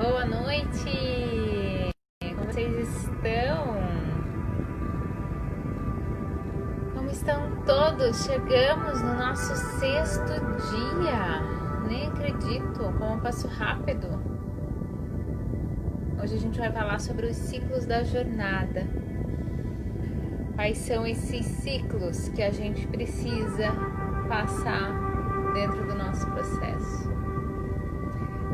Boa noite! Como vocês estão? Como estão todos? Chegamos no nosso 6º dia. Nem acredito como passou rápido. Hoje a gente vai falar sobre os ciclos da jornada. Quais são esses ciclos que a gente precisa passar dentro do nosso processo?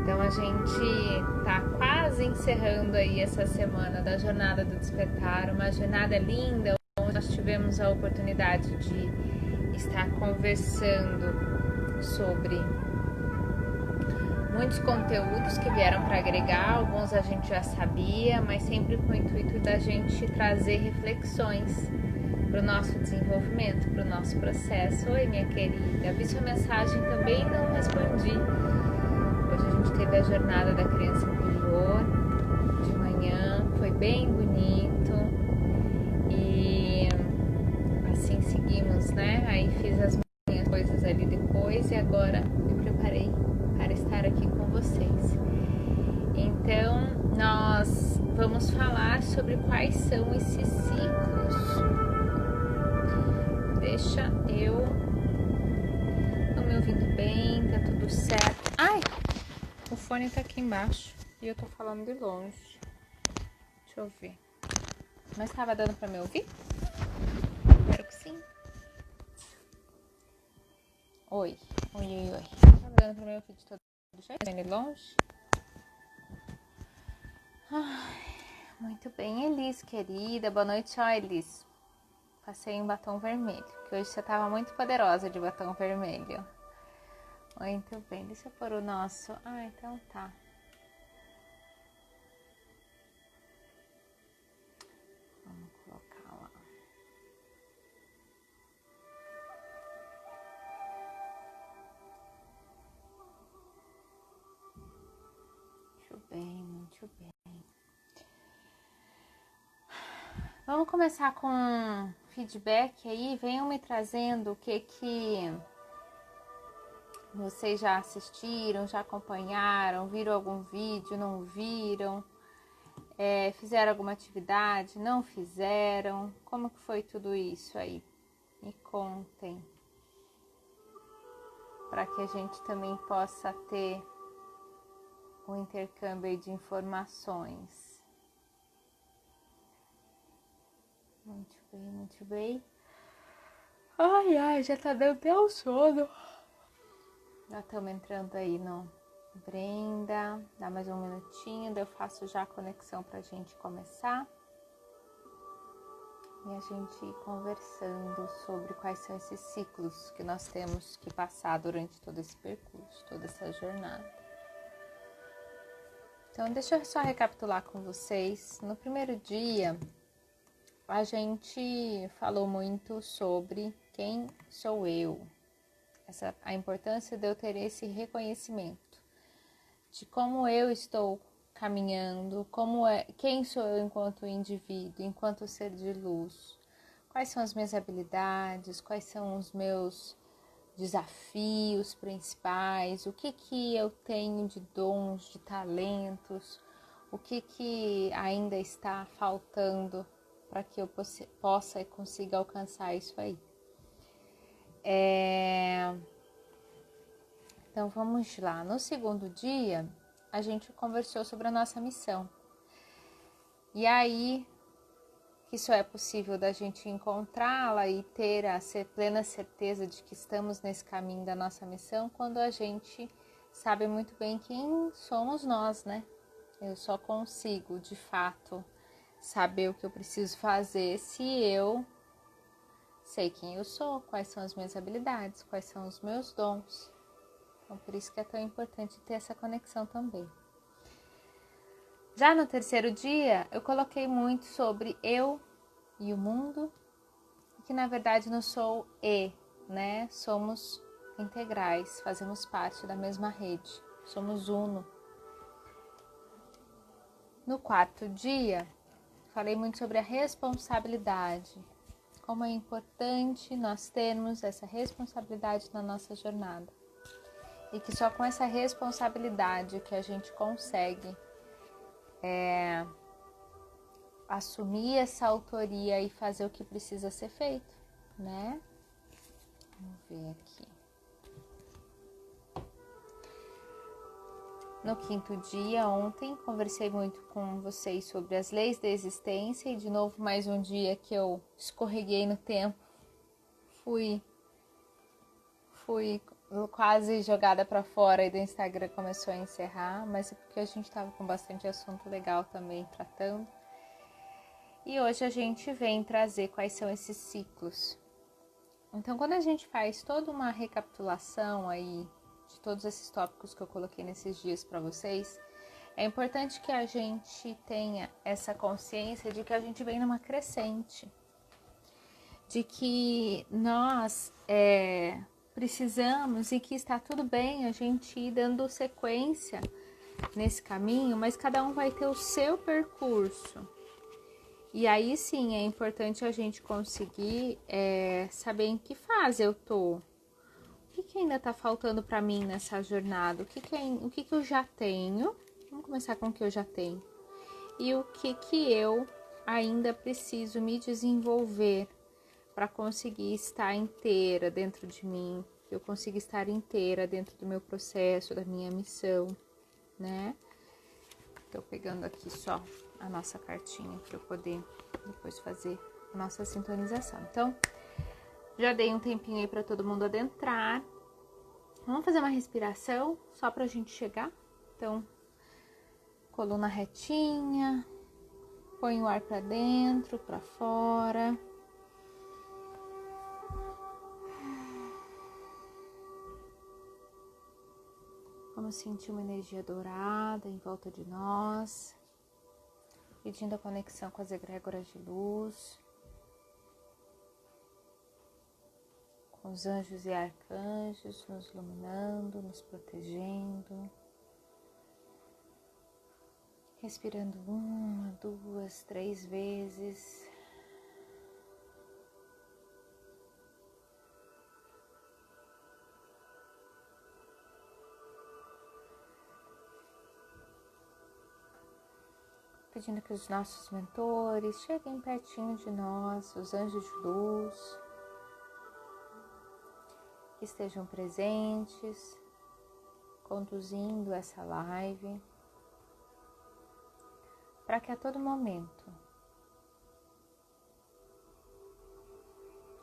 Então a gente tá quase encerrando aí essa semana da Jornada do Despertar, uma jornada linda, onde nós tivemos a oportunidade de estar conversando sobre muitos conteúdos que vieram para agregar, alguns a gente já sabia, mas sempre com o intuito da gente trazer reflexões para o nosso desenvolvimento, para o nosso processo. Oi, minha querida, vi sua mensagem também, não respondi. Hoje a gente teve a jornada da criança interior de manhã, foi bem bonito e assim seguimos, né? Aí fiz as minhas coisas ali depois e agora me preparei para estar aqui com vocês. Então, nós vamos falar sobre quais são esses ciclos. Deixa eu... Tô me ouvindo bem, tá tudo certo. Ai! O fone tá aqui embaixo e eu tô falando de longe. Deixa eu ver. Mas tava dando pra me ouvir? Espero que sim. Oi. Tava dando pra me ouvir de todo jeito? Bem de longe? Ai, muito bem, Elis, querida. Boa noite, ó, Elis. Passei um batom vermelho, que hoje você tava muito poderosa de batom vermelho. Muito bem, deixa eu pôr o nosso... Ah, então tá. Vamos colocar lá. Muito bem. Vamos começar com feedback aí. Venham me trazendo o que vocês já assistiram, já acompanharam, viram algum vídeo, não viram, fizeram alguma atividade, não fizeram. Como que foi tudo isso aí? Me contem, para que a gente também possa ter um intercâmbio de informações. Muito bem. Ai, já tá dando até o sono. Já estamos entrando aí no Brenda. Dá mais um minutinho, daí eu faço já a conexão pra gente começar. E a gente ir conversando sobre quais são esses ciclos que nós temos que passar durante todo esse percurso, toda essa jornada. Então, deixa eu só recapitular com vocês. No primeiro dia, a gente falou muito sobre quem sou eu. A importância de eu ter esse reconhecimento de como eu estou caminhando, quem sou eu enquanto indivíduo, enquanto ser de luz, quais são as minhas habilidades, quais são os meus desafios principais, o que eu tenho de dons, de talentos, o que ainda está faltando para que eu possa e consiga alcançar isso aí. Então vamos lá. No segundo dia, a gente conversou sobre a nossa missão. E aí, que só é possível da gente encontrá-la e ter a plena certeza de que estamos nesse caminho da nossa missão quando a gente sabe muito bem quem somos nós, né? Eu só consigo, de fato, saber o que eu preciso fazer se eu sei quem eu sou, quais são as minhas habilidades, quais são os meus dons. Então, por isso que é tão importante ter essa conexão também. Já no terceiro dia, eu coloquei muito sobre eu e o mundo, que na verdade não sou né? Somos integrais, fazemos parte da mesma rede, somos uno. No quarto dia, falei muito sobre a responsabilidade, como é importante nós termos essa responsabilidade na nossa jornada. E que só com essa responsabilidade que a gente consegue assumir essa autoria e fazer o que precisa ser feito, né? Vamos ver aqui. No 5º dia, ontem, conversei muito com vocês sobre as leis da existência e de novo mais um dia que eu escorreguei no tempo, fui quase jogada para fora e do Instagram começou a encerrar, mas é porque a gente estava com bastante assunto legal também tratando. E hoje a gente vem trazer quais são esses ciclos. Então, quando a gente faz toda uma recapitulação aí de todos esses tópicos que eu coloquei nesses dias para vocês, é importante que a gente tenha essa consciência de que a gente vem numa crescente, de que nós precisamos e que está tudo bem a gente ir dando sequência nesse caminho, mas cada um vai ter o seu percurso. E aí sim é importante a gente conseguir saber em que fase eu tô. O que ainda tá faltando para mim nessa jornada? O que eu já tenho? Vamos começar com o que eu já tenho. E o que eu ainda preciso me desenvolver para conseguir estar inteira dentro de mim, que eu consiga estar inteira dentro do meu processo, da minha missão, né? Tô pegando aqui só a nossa cartinha para eu poder depois fazer a nossa sintonização. Então, já dei um tempinho aí para todo mundo adentrar. Vamos fazer uma respiração só pra gente chegar. Então, coluna retinha, põe o ar para dentro, para fora. Vamos sentir uma energia dourada em volta de nós, pedindo a conexão com as egrégoras de luz, com os anjos e arcanjos nos iluminando, nos protegendo. Respirando 1, 2, 3 vezes. Pedindo que os nossos mentores cheguem pertinho de nós, os anjos de luz, que estejam presentes, conduzindo essa live, para que a todo momento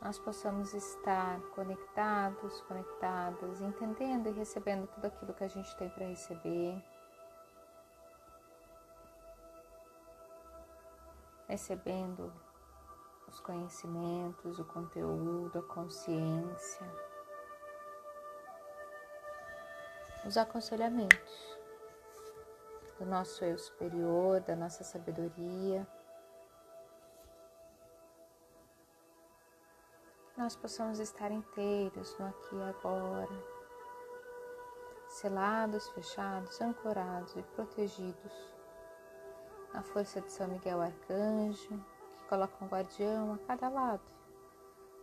nós possamos estar conectados, conectadas, entendendo e recebendo tudo aquilo que a gente tem para receber. Recebendo os conhecimentos, o conteúdo, a consciência, os aconselhamentos do nosso eu superior, da nossa sabedoria. Nós possamos estar inteiros no aqui e agora, selados, fechados, ancorados e protegidos na força de São Miguel Arcanjo, que coloca um guardião a cada lado,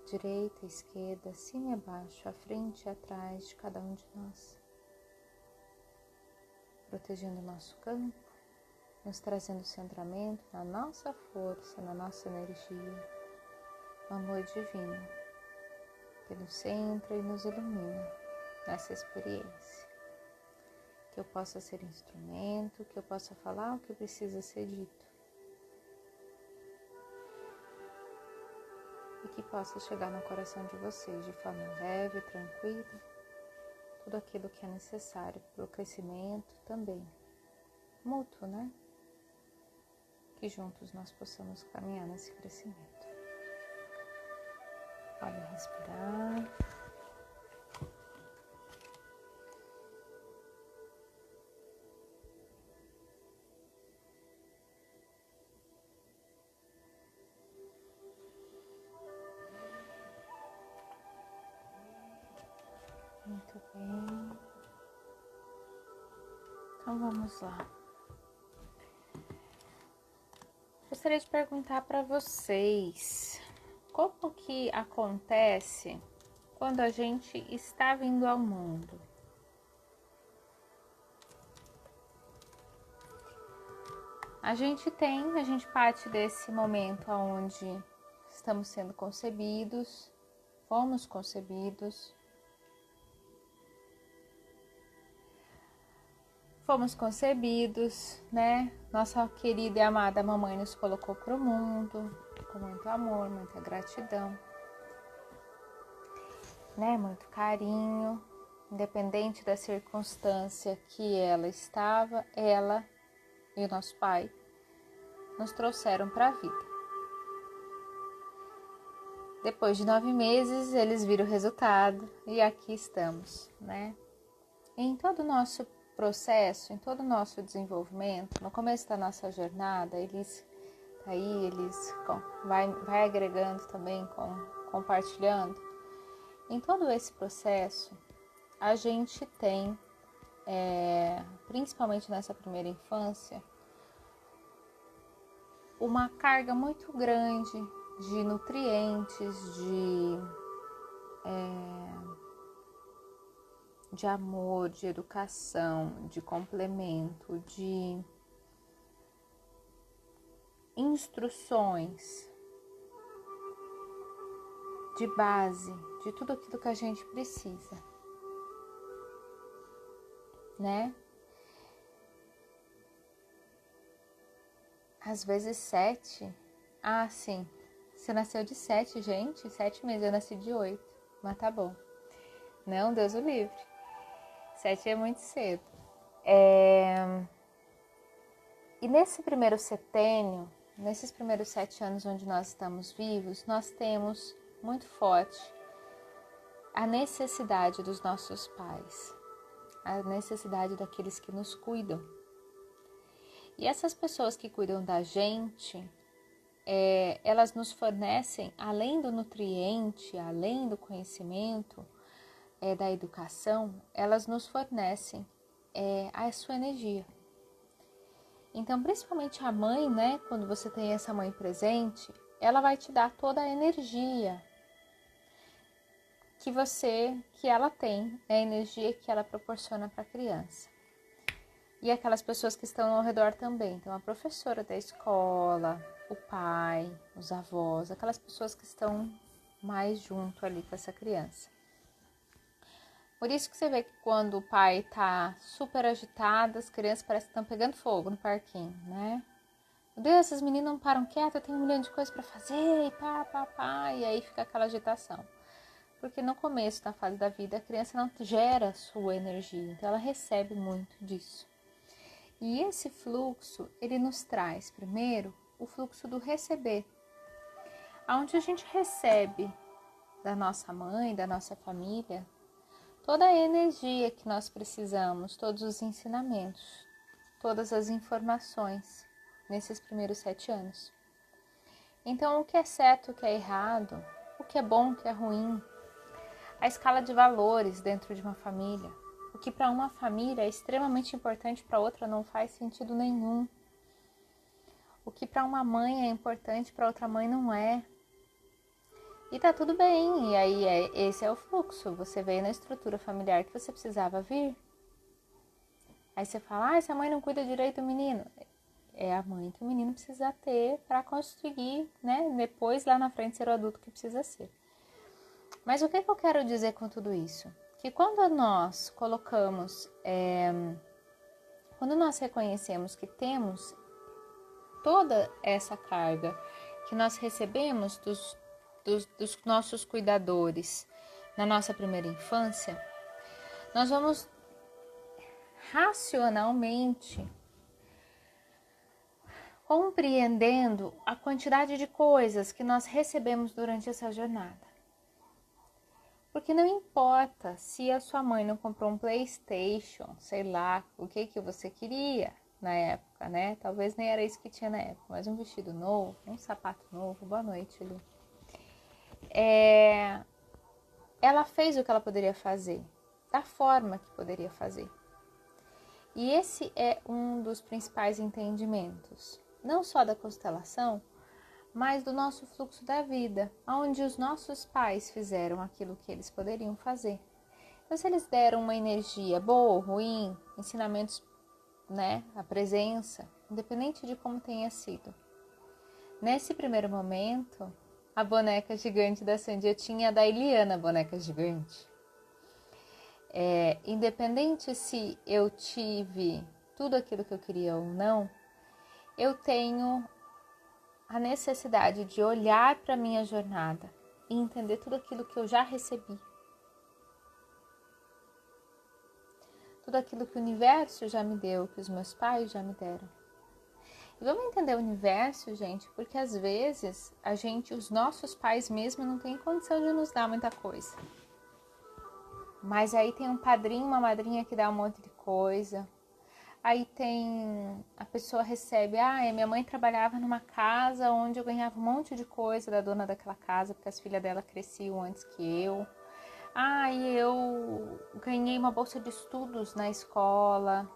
direita, esquerda, acima e abaixo, à frente e atrás de cada um de nós, protegendo o nosso campo, nos trazendo centramento na nossa força, na nossa energia, no amor divino, que nos centra e nos ilumina nessa experiência. Que eu possa ser instrumento, que eu possa falar o que precisa ser dito. E que possa chegar no coração de vocês de forma leve, tranquila, tudo aquilo que é necessário para o crescimento também, mútuo, né? Que juntos nós possamos caminhar nesse crescimento. Podem respirar. Muito bem. Então vamos lá. Gostaria de perguntar para vocês, como que acontece quando a gente está vindo ao mundo? a gente parte desse momento onde estamos sendo concebidos, fomos concebidos, né? Nossa querida e amada mamãe nos colocou para o mundo com muito amor, muita gratidão, né? Muito carinho, independente da circunstância que ela estava, ela e o nosso pai nos trouxeram para a vida. Depois de 9 meses, eles viram o resultado e aqui estamos, né? Em todo o nosso processo, em todo o nosso desenvolvimento, no começo da nossa jornada, eles vai agregando também, compartilhando. Em todo esse processo, a gente tem, principalmente nessa primeira infância, uma carga muito grande de nutrientes, de amor, de educação, de complemento, de instruções, de base, de tudo aquilo que a gente precisa, né? Às vezes 7. Ah, sim. Você nasceu de 7, gente. 7 meses, eu nasci de 8. Mas tá bom. Não, Deus o livre. 7 é muito cedo. E nesse primeiro setênio, nesses primeiros 7 anos onde nós estamos vivos, nós temos muito forte a necessidade dos nossos pais, a necessidade daqueles que nos cuidam. E essas pessoas que cuidam da gente, elas nos fornecem, além do nutriente, além do conhecimento, da educação, elas nos fornecem a sua energia. Então, principalmente a mãe, né? Quando você tem essa mãe presente, ela vai te dar toda a energia que ela tem, a energia que ela proporciona para a criança. E aquelas pessoas que estão ao redor também. Então, a professora da escola, o pai, os avós, aquelas pessoas que estão mais junto ali com essa criança. Por isso que você vê que quando o pai tá super agitado, as crianças parecem que estão pegando fogo no parquinho, né? Meu Deus, essas meninas não param quietas, eu tenho 1 milhão de coisas para fazer, e pá, e aí fica aquela agitação. Porque no começo da fase da vida, a criança não gera sua energia, então ela recebe muito disso. E esse fluxo, ele nos traz, primeiro, o fluxo do receber, onde a gente recebe da nossa mãe, da nossa família, toda a energia que nós precisamos, todos os ensinamentos, todas as informações nesses primeiros 7 anos. Então, o que é certo, o que é errado, o que é bom, o que é ruim, a escala de valores dentro de uma família. O que para uma família é extremamente importante, para outra não faz sentido nenhum. O que para uma mãe é importante, para outra mãe não é. E tá tudo bem, e aí esse é o fluxo. Você veio na estrutura familiar que você precisava vir. Aí você fala, essa mãe não cuida direito do menino. É a mãe que o menino precisa ter para conseguir, né, depois lá na frente ser o adulto que precisa ser. Mas o que eu quero dizer com tudo isso? Que quando nós colocamos, quando nós reconhecemos que temos toda essa carga que nós recebemos dos nossos cuidadores na nossa primeira infância, nós vamos racionalmente compreendendo a quantidade de coisas que nós recebemos durante essa jornada. Porque não importa se a sua mãe não comprou um PlayStation, sei lá, o que você queria na época, né? Talvez nem era isso que tinha na época, mas um vestido novo, um sapato novo, boa noite, Lu. Ela fez o que ela poderia fazer, da forma que poderia fazer. E esse é um dos principais entendimentos, não só da constelação, mas do nosso fluxo da vida, onde os nossos pais fizeram aquilo que eles poderiam fazer. Então, se eles deram uma energia boa ou ruim, ensinamentos, né, a presença, independente de como tenha sido. Nesse primeiro momento, a boneca gigante da Sandy, eu tinha a da Eliana, a boneca gigante. Independente se eu tive tudo aquilo que eu queria ou não, eu tenho a necessidade de olhar para a minha jornada e entender tudo aquilo que eu já recebi. Tudo aquilo que o universo já me deu, que os meus pais já me deram. E vamos entender o universo, gente, porque às vezes os nossos pais mesmo não têm condição de nos dar muita coisa. Mas aí tem um padrinho, uma madrinha que dá um monte de coisa. Aí a pessoa recebe, minha mãe trabalhava numa casa onde eu ganhava um monte de coisa da dona daquela casa, porque as filhas dela cresciam antes que eu. E eu ganhei uma bolsa de estudos na escola,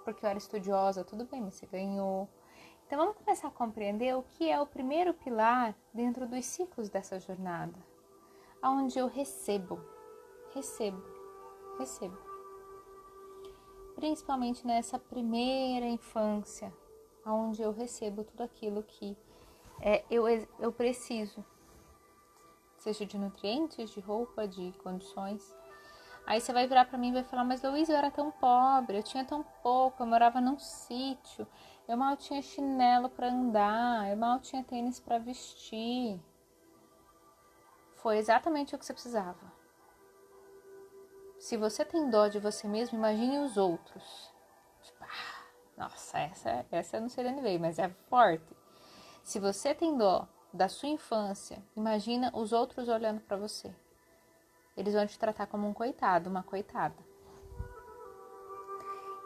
porque eu era estudiosa. Tudo bem, mas você ganhou. Então vamos começar a compreender o que é o primeiro pilar dentro dos ciclos dessa jornada, onde eu recebo. Principalmente nessa primeira infância, onde eu recebo tudo aquilo que eu preciso, seja de nutrientes, de roupa, de condições. Aí você vai virar para mim e vai falar, mas Luísa, eu era tão pobre, eu tinha tão pouco, eu morava num sítio, eu mal tinha chinelo para andar, eu mal tinha tênis para vestir. Foi exatamente o que você precisava. Se você tem dó de você mesmo, imagine os outros. Tipo, nossa, essa eu não sei de onde veio, mas é forte. Se você tem dó da sua infância, imagina os outros olhando para você. Eles vão te tratar como um coitado, uma coitada.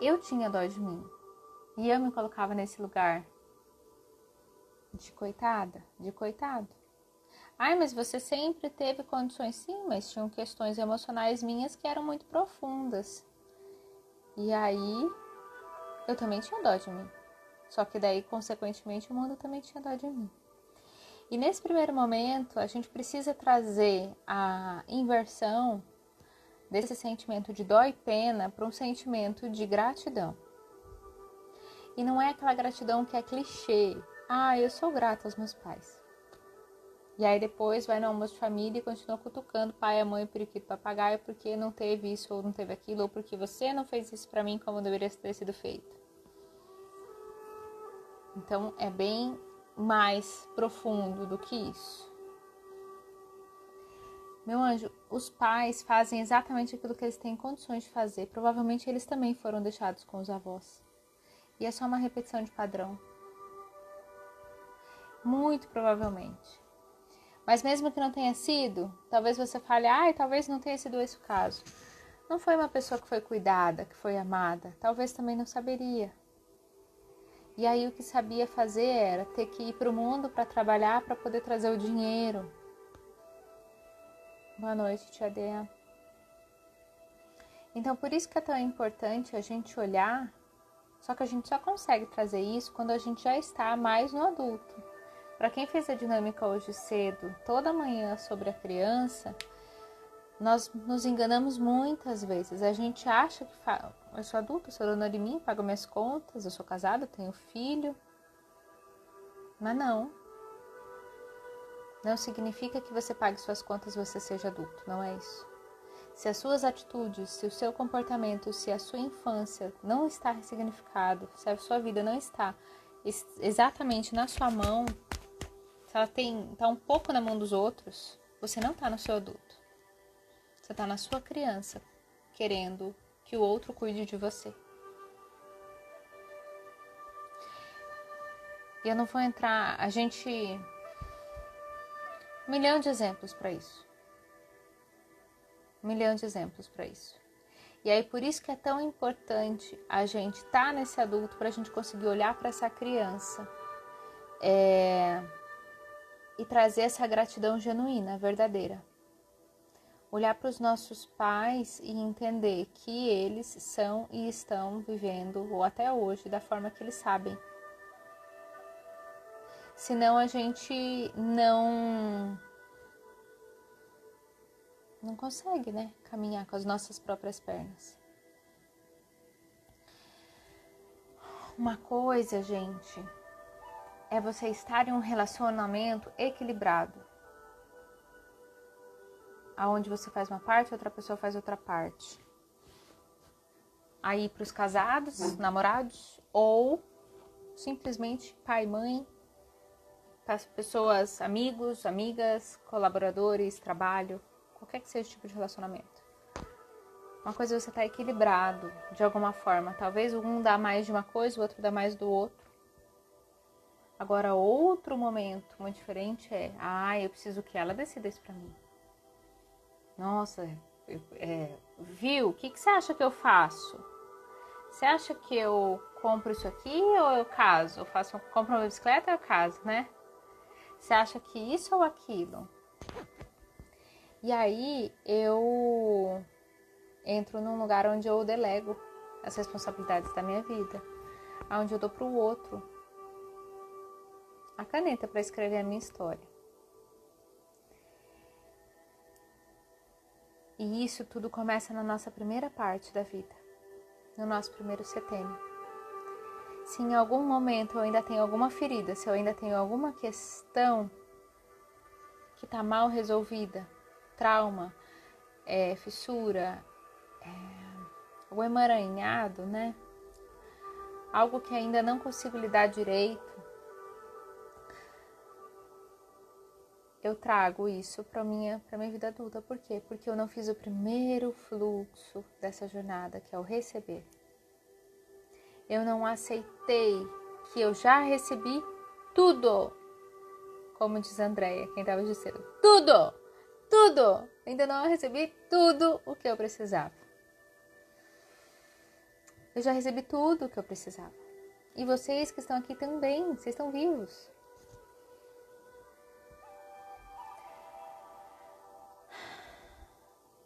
Eu tinha dó de mim. E eu me colocava nesse lugar de coitada, de coitado. Mas você sempre teve condições. Sim, mas tinham questões emocionais minhas que eram muito profundas. E aí, eu também tinha dó de mim. Só que daí, consequentemente, o mundo também tinha dó de mim. E nesse primeiro momento, a gente precisa trazer a inversão desse sentimento de dó e pena para um sentimento de gratidão. E não é aquela gratidão que é clichê. Eu sou grata aos meus pais. E aí depois vai no almoço de família e continua cutucando o pai, a mãe, o periquito, o papagaio, porque não teve isso ou não teve aquilo, ou porque você não fez isso pra mim como deveria ter sido feito. Então é bem mais profundo do que isso. Meu anjo, os pais fazem exatamente aquilo que eles têm condições de fazer. Provavelmente eles também foram deixados com os avós. E é só uma repetição de padrão. Muito provavelmente. Mas mesmo que não tenha sido, talvez você fale, talvez não tenha sido esse o caso. Não foi uma pessoa que foi cuidada, que foi amada. Talvez também não saberia. E aí o que sabia fazer era ter que ir para o mundo para trabalhar, para poder trazer o dinheiro. Boa noite, tia Dea. Então por isso que é tão importante a gente olhar, só que a gente só consegue trazer isso quando a gente já está mais no adulto. Para quem fez a dinâmica hoje cedo, toda manhã sobre a criança, nós nos enganamos muitas vezes. A gente acha que eu sou adulta, sou dona de mim, pago minhas contas, eu sou casada, tenho filho. Mas não. Não significa que você pague suas contas e você seja adulto, não é isso. Se as suas atitudes, se o seu comportamento, se a sua infância não está ressignificado, se a sua vida não está exatamente na sua mão, se ela está um pouco na mão dos outros, você não está no seu adulto. Você está na sua criança, querendo que o outro cuide de você. E eu não vou entrar... Um milhão de exemplos para isso. E aí, por isso que é tão importante a gente estar nesse adulto, para a gente conseguir olhar para essa criança e trazer essa gratidão genuína, verdadeira. Olhar para os nossos pais e entender que eles são e estão vivendo, ou até hoje, da forma que eles sabem. Senão a gente não consegue, né, caminhar com as nossas próprias pernas. Uma coisa, gente, é você estar em um relacionamento equilibrado, aonde você faz uma parte, outra pessoa faz outra parte. Aí para os casados, namorados, ou simplesmente pai, mãe, para as pessoas, amigos, amigas, colaboradores, trabalho, qualquer que seja o tipo de relacionamento. Uma coisa é você estar equilibrado de alguma forma. Talvez um dá mais de uma coisa, o outro dá mais do outro. Agora, outro momento muito diferente é, eu preciso que ela decida isso pra mim. Nossa, viu? O que você acha que eu faço? Você acha que eu compro isso aqui ou eu caso? Compro uma bicicleta ou eu caso, né? Você acha que isso ou aquilo? E aí, eu entro num lugar onde eu delego as responsabilidades da minha vida, onde eu dou pro outro a caneta para escrever a minha história. E isso tudo começa na nossa primeira parte da vida, no nosso primeiro setênio. Se em algum momento eu ainda tenho alguma ferida, se eu ainda tenho alguma questão que está mal resolvida, trauma, fissura, o emaranhado, né? Algo que ainda não consigo lidar direito, eu trago isso para minha vida adulta. Por quê? Porque eu não fiz o primeiro fluxo dessa jornada, que é o receber. Eu não aceitei que eu já recebi tudo. Como diz a Andréia, quem estava dizendo, tudo! Ainda não recebi tudo o que eu precisava. Eu já recebi tudo o que eu precisava. E vocês que estão aqui também, vocês estão vivos.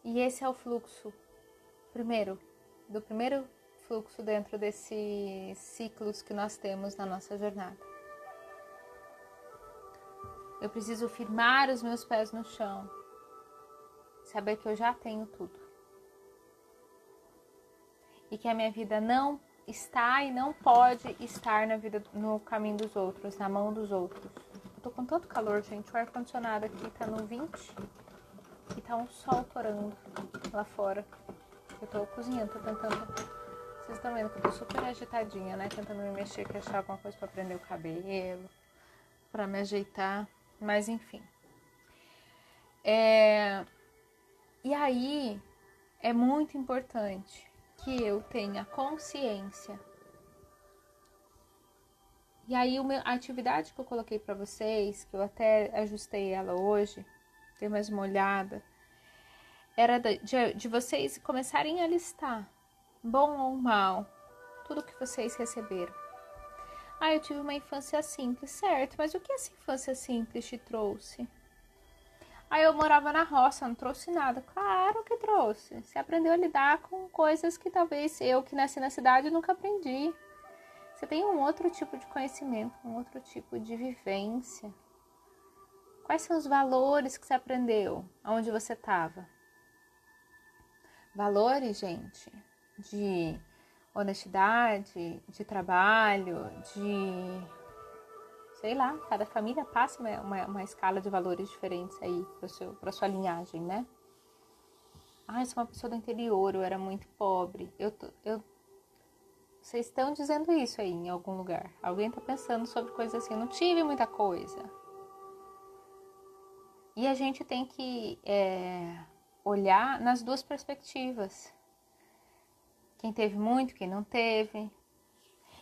E esse é o fluxo, do primeiro fluxo dentro desses ciclos que nós temos na nossa jornada. Eu preciso firmar os meus pés no chão, saber que eu já tenho tudo. E que a minha vida não está e não pode estar no caminho dos outros, na mão dos outros. Eu tô com tanto calor, gente, o ar-condicionado aqui tá no 20 e tá um sol torando lá fora. Eu tô cozinhando, tô tentando... Vocês estão vendo que eu tô super agitadinha, né? Tentando me mexer, que achar alguma coisa pra prender o cabelo, pra me ajeitar. Mas enfim. E aí, é muito importante que eu tenha consciência. E aí, a atividade que eu coloquei pra vocês, que eu até ajustei ela hoje, dei mais uma olhada, era de vocês começarem a listar, bom ou mal, tudo que vocês receberam. Eu tive uma infância simples, certo, mas o que essa infância simples te trouxe? Eu morava na roça, não trouxe nada. Claro que trouxe. Você aprendeu a lidar com coisas que talvez eu, que nasci na cidade, nunca aprendi. Você tem um outro tipo de conhecimento, um outro tipo de vivência. Quais são os valores que você aprendeu? Onde você estava? Valores, gente, de honestidade, de trabalho, de... sei lá, cada família passa uma escala de valores diferentes aí para sua linhagem, né? Eu sou uma pessoa do interior, eu era muito pobre. Vocês estão dizendo isso aí em algum lugar. Alguém tá pensando sobre coisas assim, eu não tive muita coisa. E a gente tem que olhar nas duas perspectivas. Quem teve muito, quem não teve.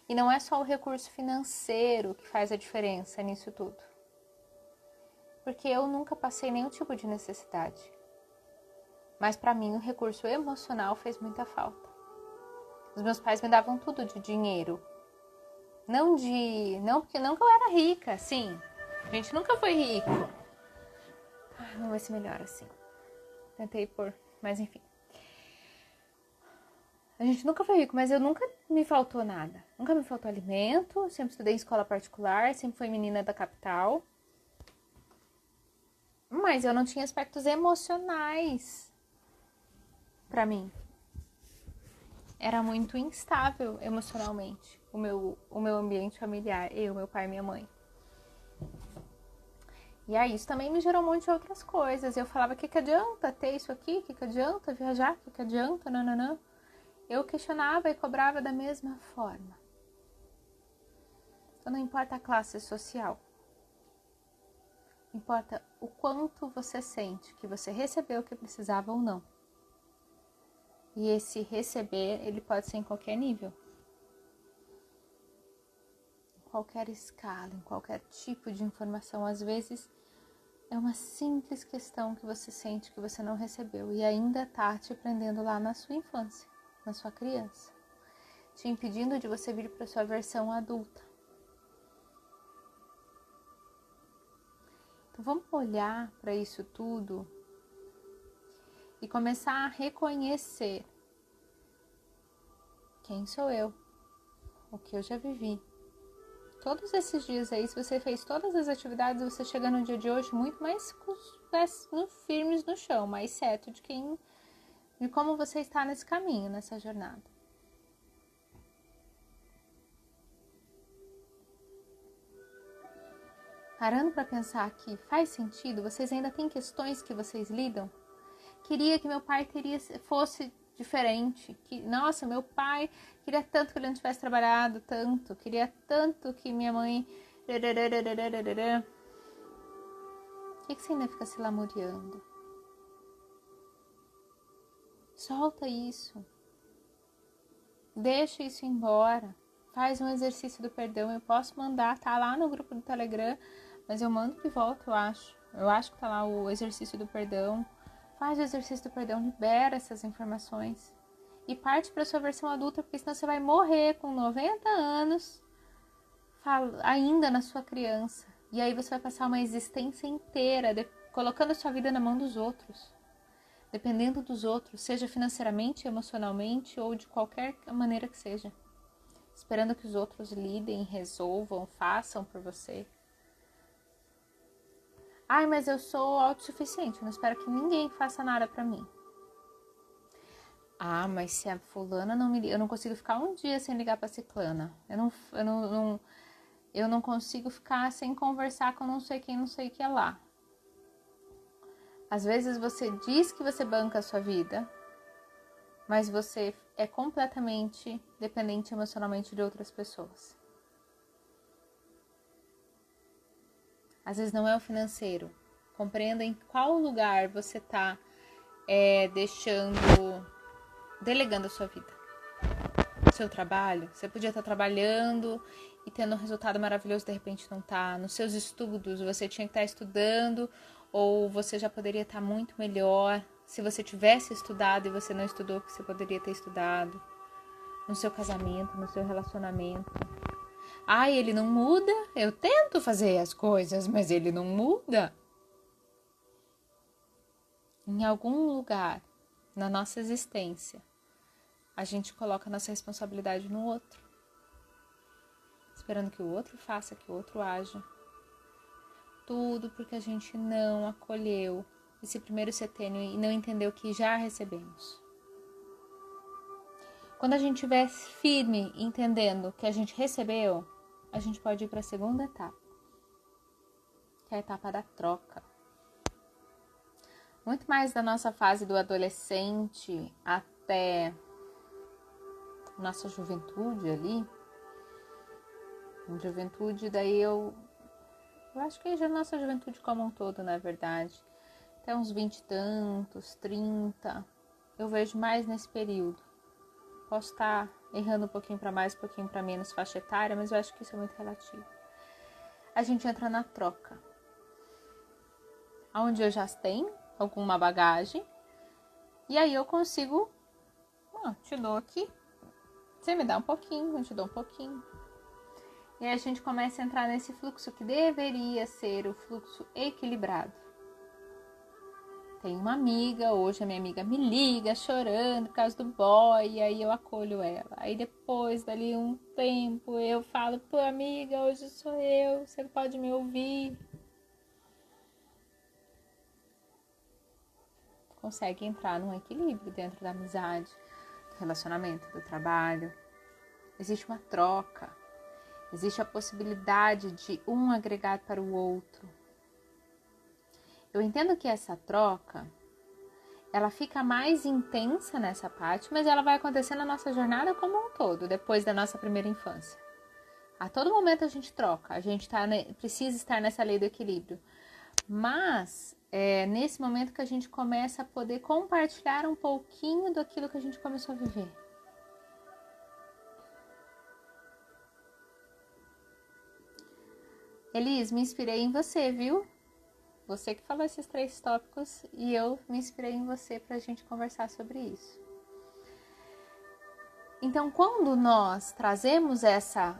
E não é só o recurso financeiro que faz a diferença nisso tudo. Porque eu nunca passei nenhum tipo de necessidade. Mas para mim o recurso emocional fez muita falta. Os meus pais me davam tudo de dinheiro. Não porque não que eu era rica, sim. A gente nunca foi rico. Não vai ser melhor assim. Tentei pôr, mas enfim. A gente nunca foi rico, mas eu nunca me faltou nada. Nunca me faltou alimento, sempre estudei em escola particular, sempre fui menina da capital. Mas eu não tinha aspectos emocionais pra mim. era muito instável emocionalmente, o meu ambiente familiar, eu, meu pai e minha mãe. E aí isso também me gerou um monte de outras coisas. Eu falava, que adianta ter isso aqui? Que adianta viajar? Que adianta? Nananã. Eu questionava e cobrava da mesma forma. Então não importa a classe social. Importa o quanto você sente que você recebeu o que precisava ou não. E esse receber, ele pode ser em qualquer nível. Em qualquer escala, em qualquer tipo de informação. Às vezes é uma simples questão que você sente que você não recebeu e ainda tá te prendendo lá na sua infância, na sua criança. Te impedindo de você vir para sua versão adulta. Então vamos olhar para isso tudo e começar a reconhecer quem sou eu, o que eu já vivi. Todos esses dias aí, se você fez todas as atividades, você chega no dia de hoje muito mais com os pés firmes no chão, mais certo de como você está nesse caminho, nessa jornada. Parando para pensar que faz sentido, vocês ainda têm questões que vocês lidam? Queria que meu pai fosse diferente. Nossa, meu pai queria tanto que ele não tivesse trabalhado tanto. Queria tanto que minha mãe... O que você ainda fica se lamuriando? Solta isso. Deixa isso embora. Faz um exercício do perdão. Eu posso mandar, tá lá no grupo do Telegram, mas eu mando de volta, eu acho. Eu acho que tá lá o exercício do perdão. Faz o exercício do perdão, libera essas informações. E parte para sua versão adulta, porque senão você vai morrer com 90 anos ainda na sua criança. E aí você vai passar uma existência inteira colocando a sua vida na mão dos outros. Dependendo dos outros, seja financeiramente, emocionalmente ou de qualquer maneira que seja. Esperando que os outros lidem, resolvam, façam por você. Ai, mas eu sou autossuficiente, eu não espero que ninguém faça nada pra mim. Ah, mas se a fulana não me liga, eu não consigo ficar um dia sem ligar pra ciclana. Eu não consigo ficar sem conversar com não sei quem, não sei o que é lá. Às vezes você diz que você banca a sua vida, mas você é completamente dependente emocionalmente de outras pessoas. Às vezes não é o financeiro. Compreenda em qual lugar você está delegando a sua vida. Seu trabalho, você podia estar trabalhando e tendo um resultado maravilhoso, de repente não está. Nos seus estudos, você tinha que estar estudando, ou você já poderia estar muito melhor. Se você tivesse estudado e você não estudou, que você poderia ter estudado. No seu casamento, no seu relacionamento. Ai, ele não muda? Eu tento fazer as coisas, mas ele não muda. Em algum lugar na nossa existência, a gente coloca a nossa responsabilidade no outro, esperando que o outro faça, que o outro haja. Tudo porque a gente não acolheu esse primeiro setênio e não entendeu que já recebemos. Quando a gente estiver firme entendendo que a gente recebeu, a gente pode ir para a segunda etapa, que é a etapa da troca. Muito mais da nossa fase do adolescente até nossa juventude ali. Em juventude, daí eu acho que já nossa juventude como um todo, na verdade. Até uns 20 e tantos, 30. Eu vejo mais nesse período. Posso estar errando um pouquinho para mais, um pouquinho para menos faixa etária, mas eu acho que isso é muito relativo. A gente entra na troca. Onde eu já tenho alguma bagagem. E aí eu consigo... te dou aqui. Você me dá um pouquinho, eu te dou um pouquinho. E aí a gente começa a entrar nesse fluxo que deveria ser o fluxo equilibrado. Tem uma amiga, hoje a minha amiga me liga chorando por causa do boy, e aí eu acolho ela. Aí depois, dali um tempo, eu falo, pô amiga, hoje sou eu, você pode me ouvir? Consegue entrar num equilíbrio dentro da amizade. relacionamento, do trabalho. Existe uma troca. Existe a possibilidade de um agregar para o outro. Eu entendo que essa troca, ela fica mais intensa nessa parte, mas ela vai acontecer na nossa jornada como um todo, depois da nossa primeira infância. A todo momento a gente troca, a gente precisa estar nessa lei do equilíbrio. Mas é nesse momento que a gente começa a poder compartilhar um pouquinho daquilo que a gente começou a viver. Elis, me inspirei em você, viu? Você que falou esses 3 tópicos e eu me inspirei em você para a gente conversar sobre isso. Então, quando nós trazemos essa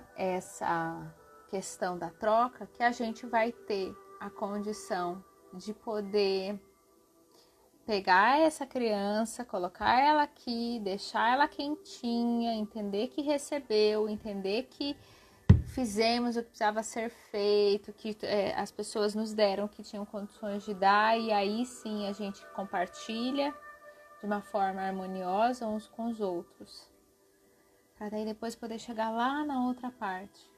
questão da troca, que a gente vai ter a condição de poder pegar essa criança, colocar ela aqui, deixar ela quentinha, entender que recebeu, entender que fizemos o que precisava ser feito, que as pessoas nos deram o que tinham condições de dar, e aí sim a gente compartilha de uma forma harmoniosa uns com os outros. Para daí depois poder chegar lá na outra parte,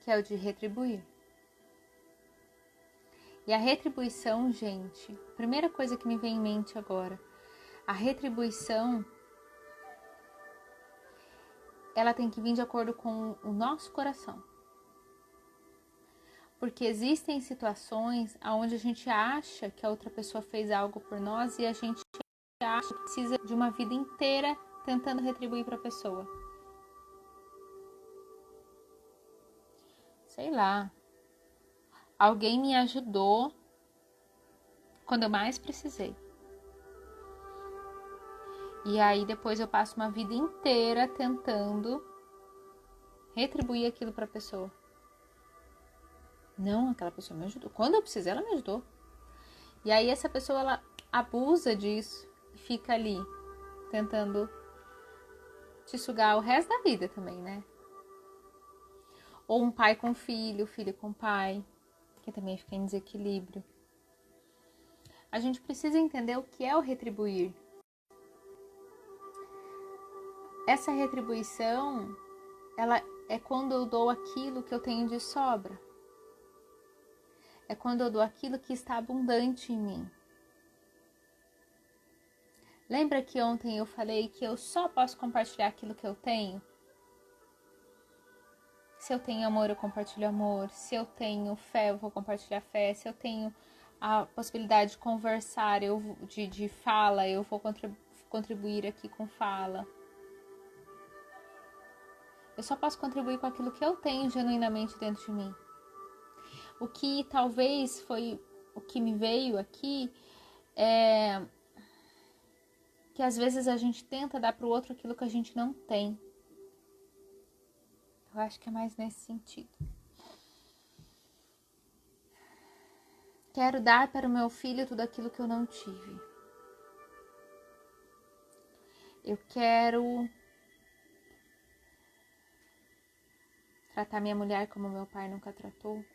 que é o de retribuir. E a retribuição, gente, a primeira coisa que me vem em mente agora, a retribuição, ela tem que vir de acordo com o nosso coração. Porque existem situações onde a gente acha que a outra pessoa fez algo por nós e a gente acha que precisa de uma vida inteira tentando retribuir para a pessoa. Sei lá, alguém me ajudou quando eu mais precisei. E aí depois eu passo uma vida inteira tentando retribuir aquilo para a pessoa. Não, aquela pessoa me ajudou. Quando eu precisei, ela me ajudou. E aí essa pessoa, ela abusa disso e fica ali tentando te sugar o resto da vida também, né? Ou um pai com filho com pai, que também fica em desequilíbrio. A gente precisa entender o que é o retribuir. Essa retribuição, ela é quando eu dou aquilo que eu tenho de sobra. É quando eu dou aquilo que está abundante em mim. Lembra que ontem eu falei que eu só posso compartilhar aquilo que eu tenho? Se eu tenho amor, eu compartilho amor. Se eu tenho fé, eu vou compartilhar fé. Se eu tenho a possibilidade de conversar, de fala, eu vou contribuir aqui com fala. Eu só posso contribuir com aquilo que eu tenho genuinamente dentro de mim. O que talvez foi o que me veio aqui é que às vezes a gente tenta dar para o outro aquilo que a gente não tem. Eu acho que é mais nesse sentido. Quero dar para o meu filho tudo aquilo que eu não tive. Eu quero tratar minha mulher como meu pai nunca tratou.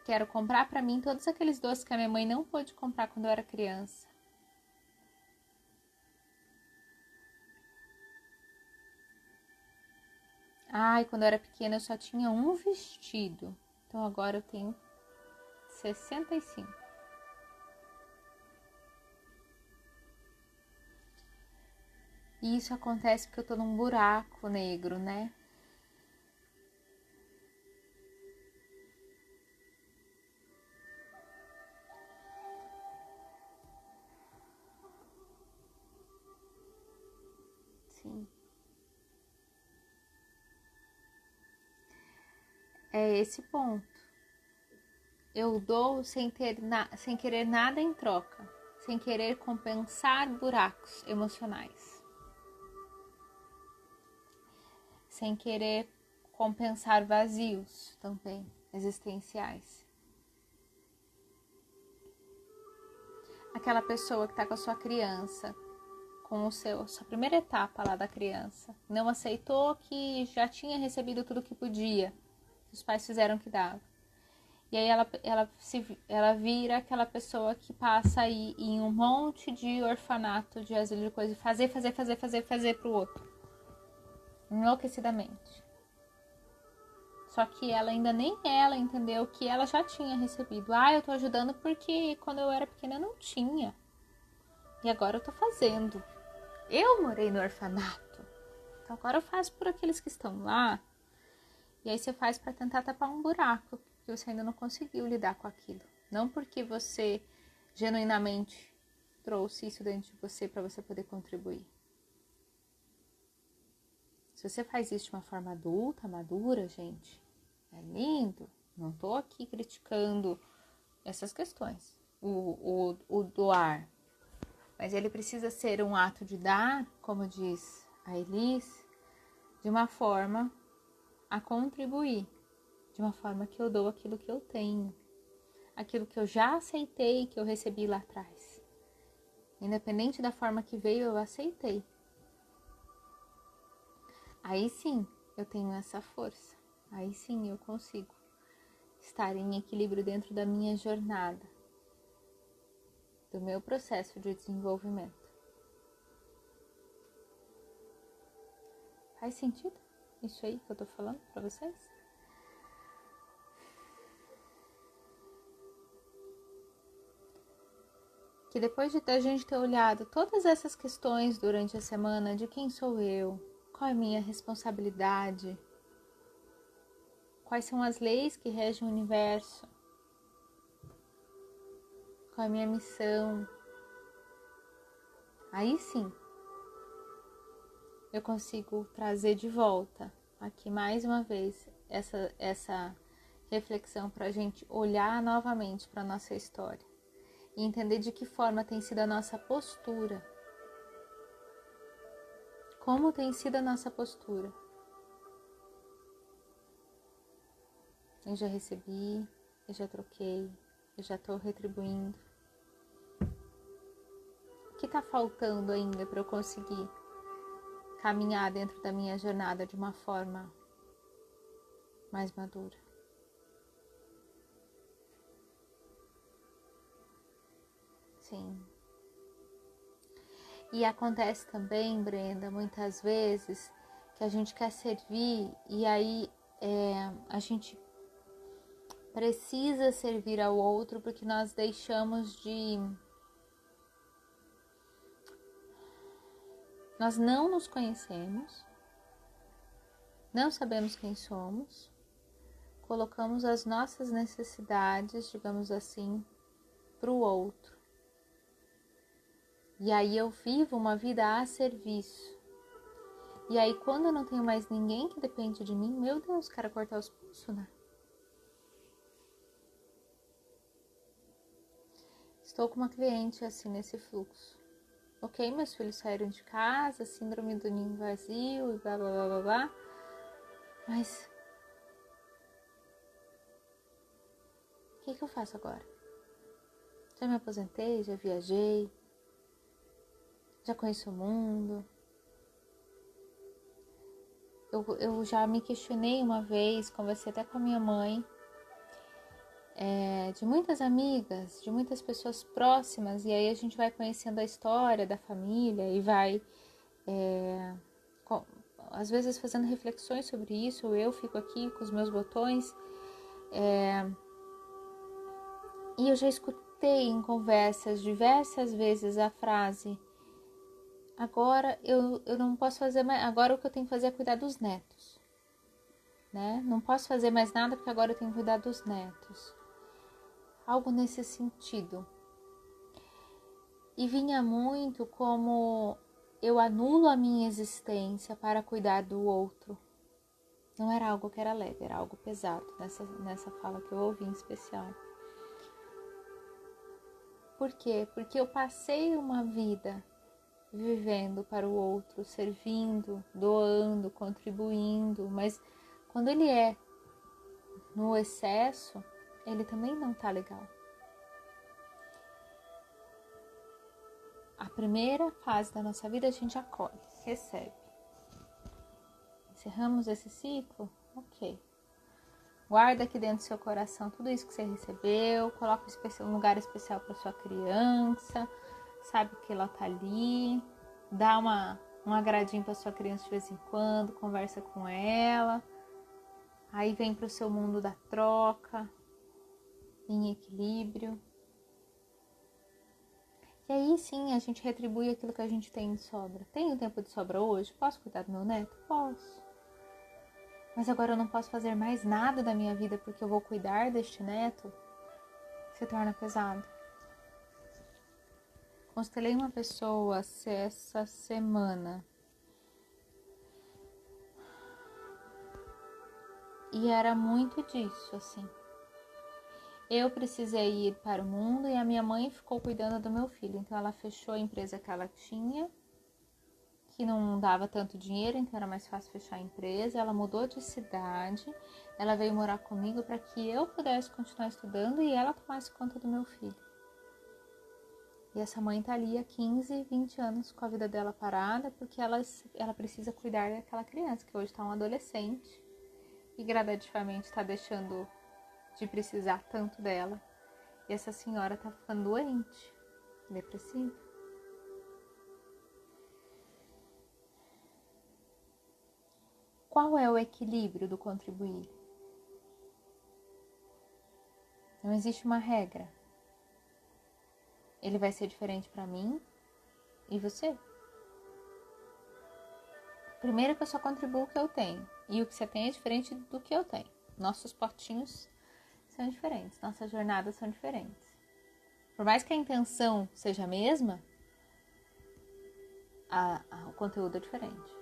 Quero comprar para mim todos aqueles doces que a minha mãe não pôde comprar quando eu era criança. Ai, quando eu era pequena eu só tinha um vestido. Então agora eu tenho 65. E isso acontece porque eu tô num buraco negro, né? Sim. É esse ponto. Eu dou sem querer nada em troca, sem querer compensar buracos emocionais, sem querer compensar vazios também existenciais. Aquela pessoa que está com a sua criança, com sua primeira etapa lá da criança, não aceitou que já tinha recebido tudo que podia, que os pais fizeram que dava. E aí ela vira aquela pessoa que passa aí em um monte de orfanato, de asilo de coisa, e fazer pro outro. Enlouquecidamente. Só que ela ainda nem ela entendeu que ela já tinha recebido. Eu tô ajudando porque quando eu era pequena eu não tinha. E agora eu tô fazendo. Eu morei no orfanato. Então agora eu faço por aqueles que estão lá. E aí você faz para tentar tapar um buraco que você ainda não conseguiu lidar com aquilo. Não porque você genuinamente trouxe isso dentro de você para você poder contribuir. Se você faz isso de uma forma adulta, madura, gente, é lindo. Não tô aqui criticando essas questões. O doar. Mas ele precisa ser um ato de dar, como diz a Elis, de uma forma a contribuir. De uma forma que eu dou aquilo que eu tenho. Aquilo que eu já aceitei, que eu recebi lá atrás. Independente da forma que veio, eu aceitei. Aí sim, eu tenho essa força. Aí sim, eu consigo estar em equilíbrio dentro da minha jornada. Do meu processo de desenvolvimento. Faz sentido isso aí que eu tô falando pra vocês? Que depois de a gente ter olhado todas essas questões durante a semana, de quem sou eu, qual é a minha responsabilidade, quais são as leis que regem o universo, qual é a minha missão, aí sim eu consigo trazer de volta aqui mais uma vez essa reflexão para a gente olhar novamente para a nossa história e entender de que forma tem sido a nossa postura. Como tem sido a nossa postura? Eu já recebi, eu já troquei, eu já estou retribuindo. O que está faltando ainda para eu conseguir caminhar dentro da minha jornada de uma forma mais madura? Sim. E acontece também, Brenda, muitas vezes que a gente quer servir e aí a gente precisa servir ao outro porque nós deixamos de... Nós não nos conhecemos, não sabemos quem somos, colocamos as nossas necessidades, digamos assim, para o outro. E aí eu vivo uma vida a serviço. E aí quando eu não tenho mais ninguém que depende de mim, meu Deus, cara, cortar os pulsos, né? Estou com uma cliente assim nesse fluxo. Ok, meus filhos saíram de casa, síndrome do ninho vazio e blá blá blá blá blá. Mas o que eu faço agora? Já me aposentei, já viajei, já conheço o mundo. Eu já me questionei uma vez, conversei até com a minha mãe, de muitas amigas, de muitas pessoas próximas, e aí a gente vai conhecendo a história da família e vai, às vezes, fazendo reflexões sobre isso. Eu fico aqui com os meus botões, e eu já escutei em conversas diversas vezes a frase: agora eu não posso fazer mais, agora o que eu tenho que fazer é cuidar dos netos, né? Não posso fazer mais nada porque agora eu tenho que cuidar dos netos. Algo nesse sentido. E vinha muito como eu anulo a minha existência para cuidar do outro. Não era algo que era leve, era algo pesado nessa fala que eu ouvi em especial. Por quê? Porque eu passei uma vida vivendo para o outro, servindo, doando, contribuindo, mas quando ele é no excesso, ele também não tá legal. A primeira fase da nossa vida a gente acolhe, recebe. Encerramos esse ciclo? Ok. Guarda aqui dentro do seu coração tudo isso que você recebeu. Coloca um lugar especial para sua criança. Sabe que ela tá ali. Dá um agradinho para sua criança de vez em quando. Conversa com ela. Aí vem para o seu mundo da troca. Em equilíbrio. E aí sim a gente retribui aquilo que a gente tem de sobra. Tenho tempo de sobra hoje? Posso cuidar do meu neto? Posso. Mas agora eu não posso fazer mais nada da minha vida porque eu vou cuidar deste neto? Se torna pesado. Constelei uma pessoa essa semana. E era muito disso, assim. Eu precisei ir para o mundo e a minha mãe ficou cuidando do meu filho. Então ela fechou a empresa que ela tinha, que não dava tanto dinheiro, então era mais fácil fechar a empresa. Ela mudou de cidade, ela veio morar comigo para que eu pudesse continuar estudando e ela tomasse conta do meu filho. E essa mãe tá ali há 15, 20 anos com a vida dela parada, porque ela precisa cuidar daquela criança, que hoje está um adolescente, e gradativamente está deixando de precisar tanto dela. E essa senhora tá ficando doente, depressiva. Qual é o equilíbrio do contribuir? Não existe uma regra. Ele vai ser diferente para mim e você. Primeiro que eu só contribuo o que eu tenho. E o que você tem é diferente do que eu tenho. Nossos potinhos são diferentes. Nossas jornadas são diferentes. Por mais que a intenção seja a mesma, o conteúdo é diferente.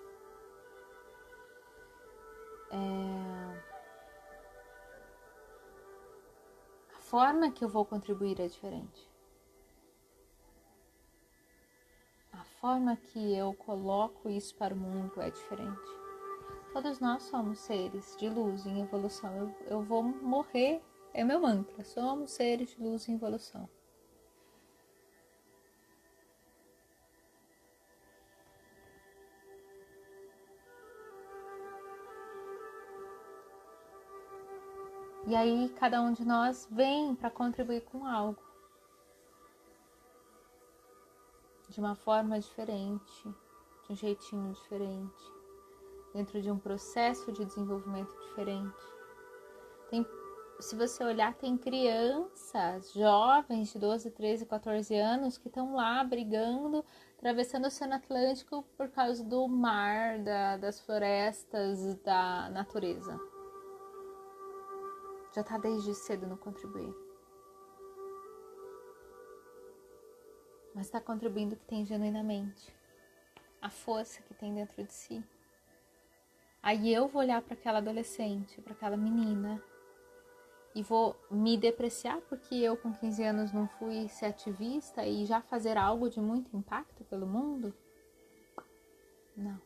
A forma que eu vou contribuir é diferente. A forma que eu coloco isso para o mundo é diferente. Todos nós somos seres de luz em evolução. Eu vou morrer, é meu mantra. Somos seres de luz em evolução. E aí cada um de nós vem para contribuir com algo. De uma forma diferente, de um jeitinho diferente, dentro de um processo de desenvolvimento diferente. Se você olhar, tem crianças, jovens de 12, 13, 14 anos que estão lá brigando, atravessando o Oceano Atlântico por causa do mar, das florestas, da natureza. Já está desde cedo no contribuir. Mas está contribuindo o que tem genuinamente. A força que tem dentro de si. Aí eu vou olhar para aquela adolescente, para aquela menina, e vou me depreciar porque eu com 15 anos não fui ser ativista e já fazer algo de muito impacto pelo mundo? Não.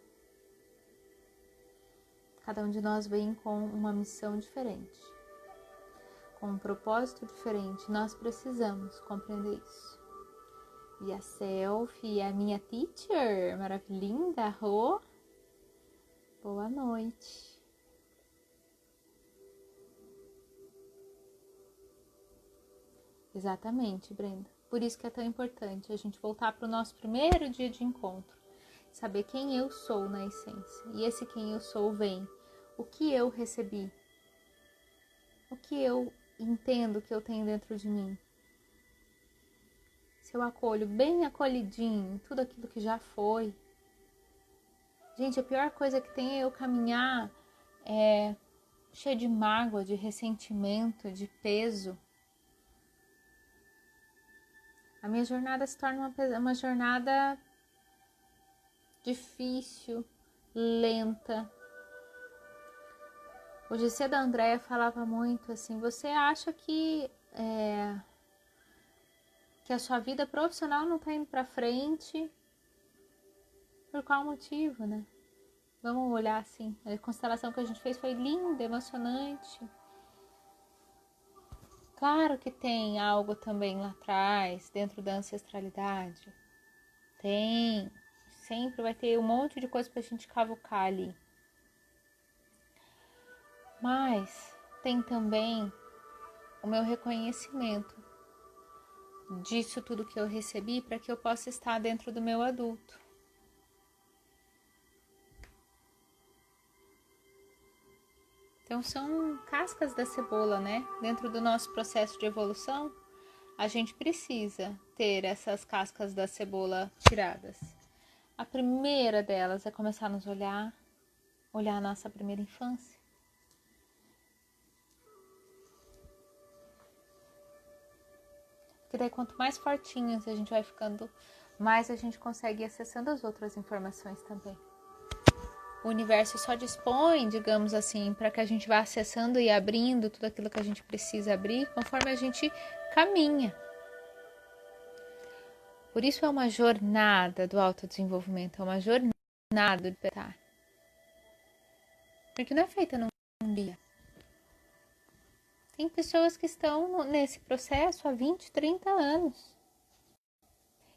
Cada um de nós vem com uma missão diferente, com um propósito diferente. Nós precisamos compreender isso. E a Selfie, a minha teacher, maravilhinda, Rô, boa noite. Exatamente, Brenda. Por isso que é tão importante a gente voltar para o nosso primeiro dia de encontro. Saber quem eu sou na essência. E esse quem eu sou vem. O que eu recebi? O que eu entendo que eu tenho dentro de mim? Se eu acolho bem acolhidinho tudo aquilo que já foi. Gente, a pior coisa que tem é eu caminhar cheio de mágoa, de ressentimento, de peso. A minha jornada se torna uma jornada difícil, lenta. O GC da Andréia falava muito assim, você acha que a sua vida profissional não está indo para frente? Por qual motivo, né? Vamos olhar assim, a constelação que a gente fez foi linda, emocionante. Claro que tem algo também lá atrás, dentro da ancestralidade. Tem, sempre vai ter um monte de coisa pra gente cavucar ali. Mas tem também o meu reconhecimento disso tudo que eu recebi para que eu possa estar dentro do meu adulto. Então são cascas da cebola, né? Dentro do nosso processo de evolução, a gente precisa ter essas cascas da cebola tiradas. A primeira delas é começar a nos olhar a nossa primeira infância. Porque daí quanto mais fortinhos a gente vai ficando, mais a gente consegue ir acessando as outras informações também. O universo só dispõe, digamos assim, para que a gente vá acessando e abrindo tudo aquilo que a gente precisa abrir conforme a gente caminha. Por isso é uma jornada do autodesenvolvimento, é uma jornada do despertar. Porque não é feita num dia. Tem pessoas que estão nesse processo há 20, 30 anos.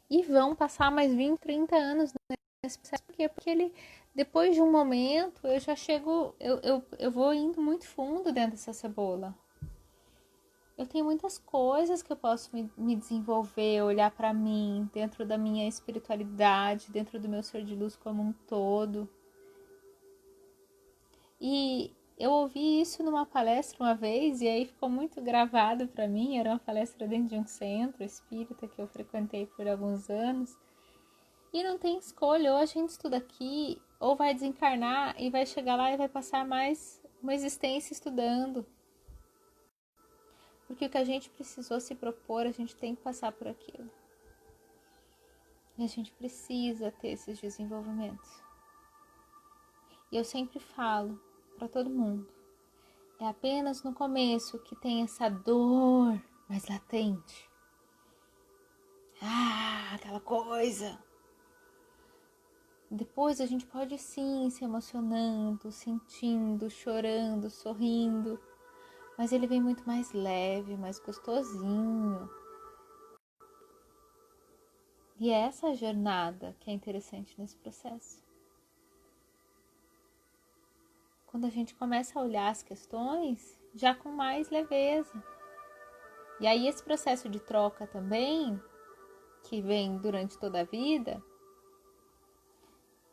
E vão passar mais 20, 30 anos nesse processo. Por quê? Porque ele, depois de um momento, eu já chego, eu vou indo muito fundo dentro dessa cebola. Eu tenho muitas coisas que eu posso me desenvolver, olhar para mim, dentro da minha espiritualidade, dentro do meu ser de luz como um todo. E eu ouvi isso numa palestra uma vez e aí ficou muito gravado para mim. Era uma palestra dentro de um centro espírita que eu frequentei por alguns anos. E não tem escolha, ou a gente estuda aqui, ou vai desencarnar e vai chegar lá e vai passar mais uma existência estudando. Porque o que a gente precisou se propor, a gente tem que passar por aquilo. E a gente precisa ter esses desenvolvimentos. E eu sempre falo para todo mundo, é apenas no começo que tem essa dor mais latente. Aquela coisa. Depois a gente pode sim se emocionando, sentindo, chorando, sorrindo, mas ele vem muito mais leve, mais gostosinho. E é essa jornada que é interessante nesse processo. Quando a gente começa a olhar as questões já com mais leveza. E aí esse processo de troca também, que vem durante toda a vida,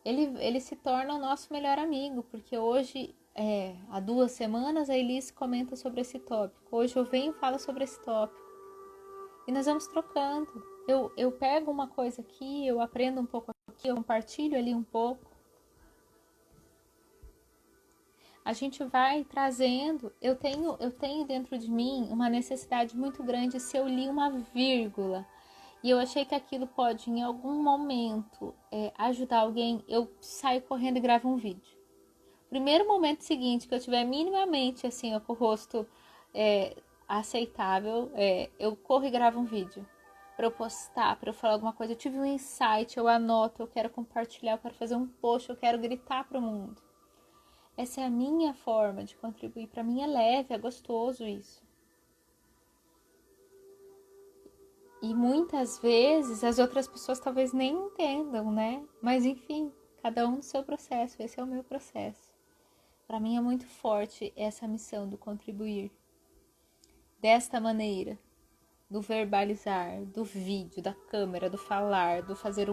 ele se torna o nosso melhor amigo, porque hoje, há 2 semanas, a Elis comenta sobre esse tópico. Hoje eu venho e falo sobre esse tópico. E nós vamos trocando. Eu pego uma coisa aqui, eu aprendo um pouco aqui, eu compartilho ali um pouco. A gente vai trazendo. Eu tenho dentro de mim uma necessidade muito grande se eu li uma vírgula e eu achei que aquilo pode em algum momento ajudar alguém, eu saio correndo e gravo um vídeo. Primeiro momento seguinte que eu tiver minimamente assim, com o rosto aceitável, eu corro e gravo um vídeo para eu postar, para eu falar alguma coisa. Eu tive um insight, eu anoto, eu quero compartilhar, eu quero fazer um post, eu quero gritar para o mundo. Essa é a minha forma de contribuir. Para mim é leve, é gostoso isso. E muitas vezes as outras pessoas talvez nem entendam, né? Mas enfim, cada um no seu processo. Esse é o meu processo. Para mim é muito forte essa missão do contribuir. Desta maneira, do verbalizar, do vídeo, da câmera, do falar, do fazer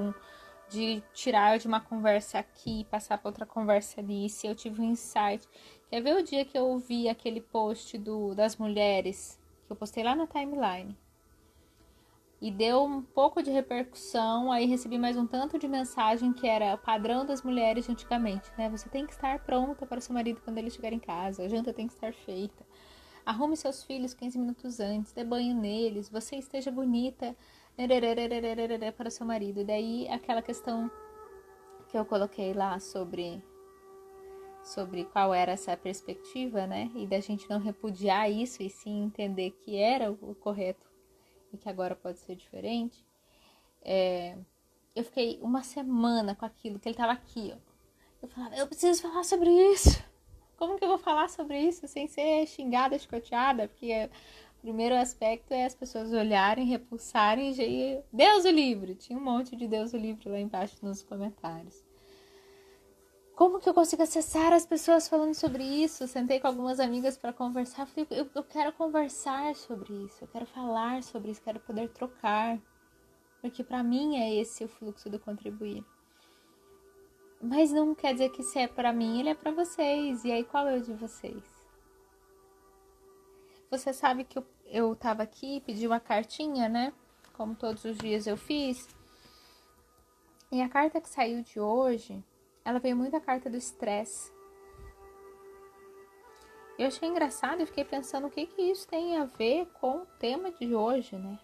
de tirar de uma conversa aqui e passar para outra conversa ali. Se eu tive um insight. Quer ver o dia que eu ouvi aquele post das mulheres que eu postei lá na timeline? E deu um pouco de repercussão, aí recebi mais um tanto de mensagem que era o padrão das mulheres de antigamente, né? Você tem que estar pronta para o seu marido quando ele chegar em casa, a janta tem que estar feita. Arrume seus filhos 15 minutos antes, dê banho neles, você esteja bonita para o seu marido. E daí aquela questão que eu coloquei lá sobre qual era essa perspectiva, né? E da gente não repudiar isso e sim entender que era o correto e que agora pode ser diferente. Eu fiquei uma semana com aquilo, que ele tava aqui, ó. Eu falava, eu preciso falar sobre isso. Como que eu vou falar sobre isso sem ser xingada, chicoteada? Porque o primeiro aspecto é as pessoas olharem, repulsarem e Deus o livre. Tinha um monte de Deus o livre lá embaixo nos comentários. Como que eu consigo acessar as pessoas falando sobre isso? Sentei com algumas amigas para conversar. Falei, eu quero conversar sobre isso, eu quero falar sobre isso, quero poder trocar. Porque para mim é esse o fluxo do contribuir. Mas não quer dizer que se é para mim, ele é para vocês. E aí, qual é o de vocês? Você sabe que eu tava aqui, pedi uma cartinha, né? Como todos os dias eu fiz. E a carta que saiu de hoje, ela veio muito a carta do estresse. Eu achei engraçado e fiquei pensando o que isso tem a ver com o tema de hoje, né?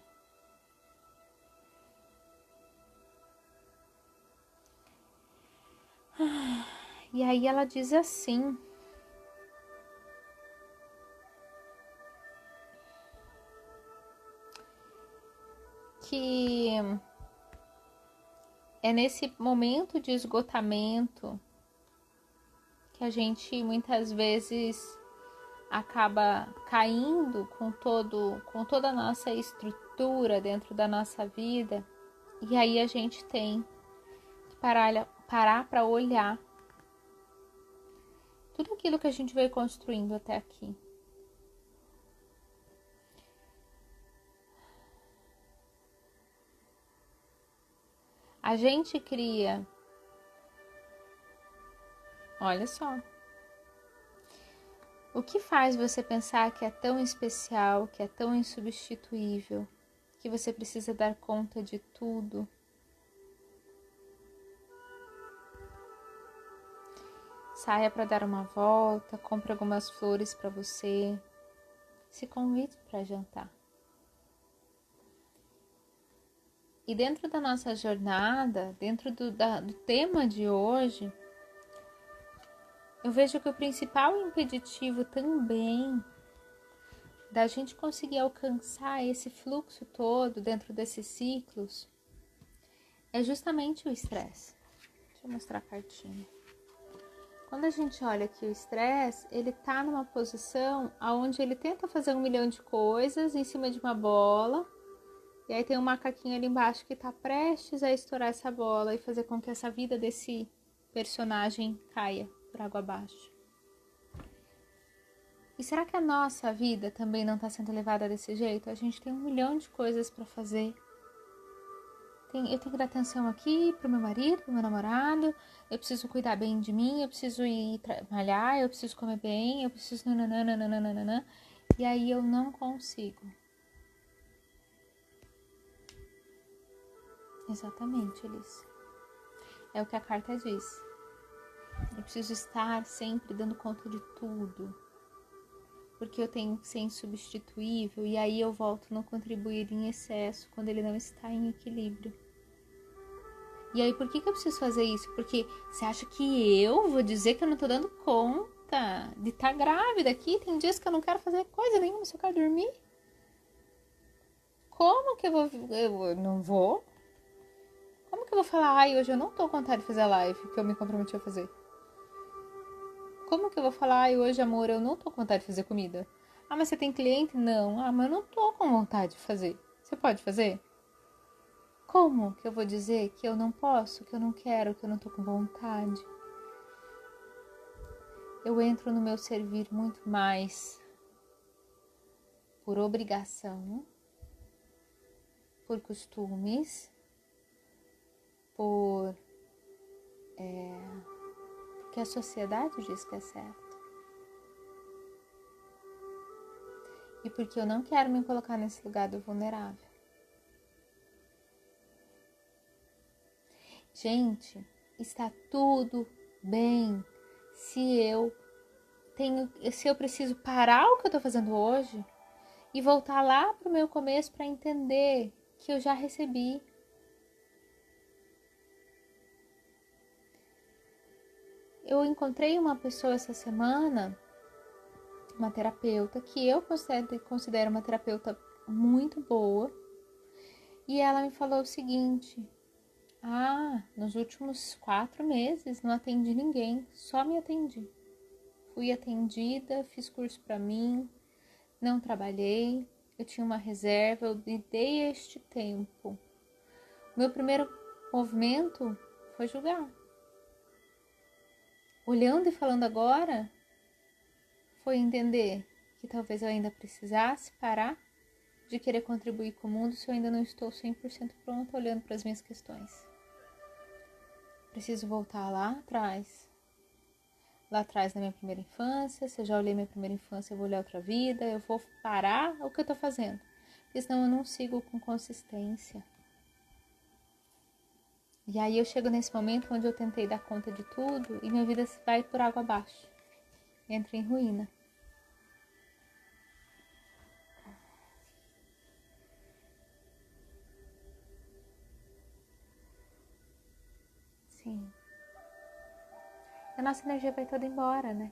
E aí ela diz assim: que é nesse momento de esgotamento que a gente muitas vezes acaba caindo com toda a nossa estrutura dentro da nossa vida, e aí a gente tem que parar para olhar tudo aquilo que a gente veio construindo até aqui. A gente cria, olha só, o que faz você pensar que é tão especial, que é tão insubstituível, que você precisa dar conta de tudo? Saia para dar uma volta, compre algumas flores para você, se convide para jantar. E dentro da nossa jornada, dentro do tema de hoje, eu vejo que o principal impeditivo também da gente conseguir alcançar esse fluxo todo dentro desses ciclos é justamente o estresse. Deixa eu mostrar a cartinha. Quando a gente olha aqui o estresse, ele tá numa posição onde ele tenta fazer 1 milhão de coisas em cima de uma bola. E aí tem um macaquinho ali embaixo que tá prestes a estourar essa bola e fazer com que essa vida desse personagem caia por água abaixo. E será que a nossa vida também não está sendo levada desse jeito? A gente tem 1 milhão de coisas para fazer. Eu tenho que dar atenção aqui pro meu marido, pro meu namorado, eu preciso cuidar bem de mim, eu preciso ir trabalhar, eu preciso comer bem, eu preciso nananana. E aí eu não consigo. Exatamente, Alice. É o que a carta diz. Eu preciso estar sempre dando conta de tudo. Porque eu tenho que ser insubstituível. E aí eu volto no contribuir em excesso quando ele não está em equilíbrio. E aí por que eu preciso fazer isso? Porque você acha que eu vou dizer que eu não tô dando conta de estar grávida aqui? Tem dias que eu não quero fazer coisa nenhuma, só quero dormir. Como que eu não vou? Como que eu vou falar, ai, hoje eu não tô com vontade de fazer a live que eu me comprometi a fazer? Como que eu vou falar, ai, hoje, amor, eu não tô com vontade de fazer comida? Ah, mas você tem cliente? Não. Ah, mas eu não tô com vontade de fazer. Você pode fazer? Como que eu vou dizer que eu não posso, que eu não quero, que eu não tô com vontade? Eu entro no meu servir muito mais por obrigação, por costumes, porque a sociedade diz que é certo. E porque eu não quero me colocar nesse lugar do vulnerável. Gente, está tudo bem se eu preciso parar o que eu tô fazendo hoje e voltar lá pro meu começo para entender que eu já recebi. Eu encontrei uma pessoa essa semana, uma terapeuta, que eu considero uma terapeuta muito boa, e ela me falou o seguinte: nos últimos 4 meses não atendi ninguém, só me atendi. Fui atendida, fiz curso para mim, não trabalhei, eu tinha uma reserva, eu me dei este tempo. Meu primeiro movimento foi julgar. olhando e falando agora, foi entender que talvez eu ainda precisasse parar de querer contribuir com o mundo se eu ainda não estou 100% pronta olhando para as minhas questões. Preciso voltar lá atrás na minha primeira infância. Se eu já olhei minha primeira infância, eu vou olhar outra vida, eu vou parar o que eu tô fazendo, porque senão eu não sigo com consistência. E aí eu chego nesse momento onde eu tentei dar conta de tudo e minha vida vai por água abaixo, entra em ruína. Sim. A nossa energia vai toda embora, né?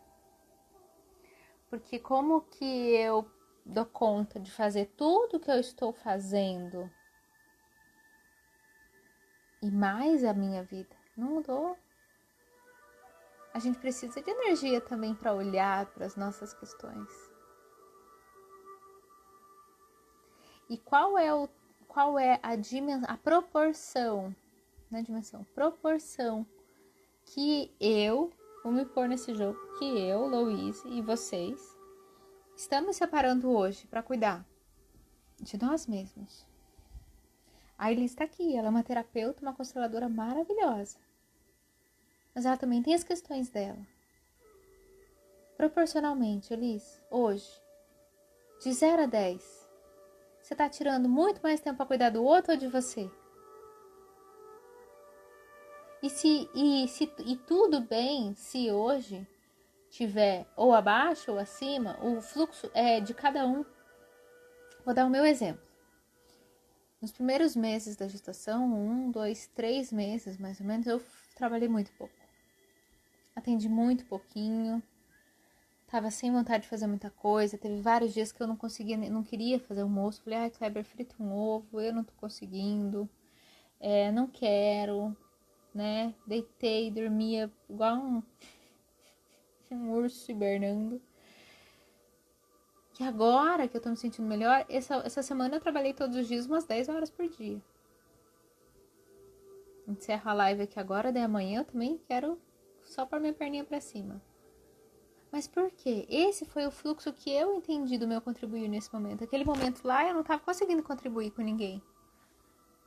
Porque como que eu dou conta de fazer tudo que eu estou fazendo e mais a minha vida? Não mudou. A gente precisa de energia também para olhar para as nossas questões. E qual é a dimensão, a proporção, não é dimensão, proporção que eu, vou me pôr nesse jogo, que eu, Louise e vocês estamos separando hoje para cuidar de nós mesmos. A Elis está aqui, ela é uma terapeuta, uma consteladora maravilhosa. Mas ela também tem as questões dela. Proporcionalmente, Elis, hoje, de 0 a 10, você está tirando muito mais tempo para cuidar do outro ou de você? E tudo bem se hoje tiver ou abaixo ou acima, o fluxo é de cada um. Vou dar o meu exemplo. Nos primeiros meses da gestação, 1, 2, 3 meses mais ou menos, eu trabalhei muito pouco. Atendi muito pouquinho. Tava sem vontade de fazer muita coisa. Teve vários dias que eu não conseguia, não queria fazer almoço. Falei, ai, Kleber, frita um ovo, eu não tô conseguindo. Não quero, né? Deitei, dormia igual um urso hibernando. E agora que eu tô me sentindo melhor, essa semana eu trabalhei todos os dias umas 10 horas por dia. Encerro a live aqui agora, daí amanhã eu também quero só pôr minha perninha pra cima. Mas por quê? Esse foi o fluxo que eu entendi do meu contribuir nesse momento. Aquele momento lá eu não tava conseguindo contribuir com ninguém.